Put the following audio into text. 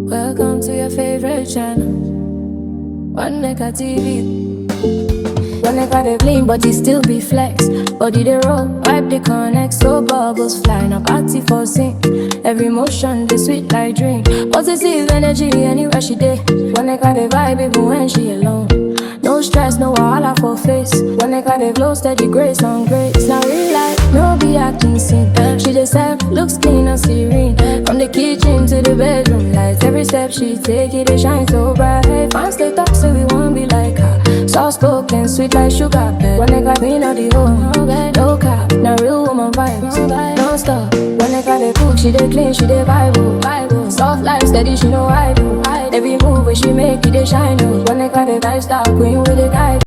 Welcome to your favorite channel, One Neka TV. One Neka they clean, but he still be flex. Body they roll, vibe they connect, so bubbles fly. No party for sing. Every motion they sweet like drink. Positive energy anywhere she dey. One Neka they vibe even when she alone. No stress, no wahala for face. One Neka they glow, steady grace on grace. Now real life, no be acting scene. She dey serve, looks clean and serene. From the kitchen to the bedroom lights, every step she take it, they shine so bright. Fans they talk, so we won't be like her. Soft spoken, sweet like sugar pet. One Neka queen of the home, no cap. Now real woman vibes, non stop. One Neka they cook, she dey clean, she dey vibe. Soft life, steady, she know I do. Every move where she make it, they shine. One Neka the lifestyle queen with the guy.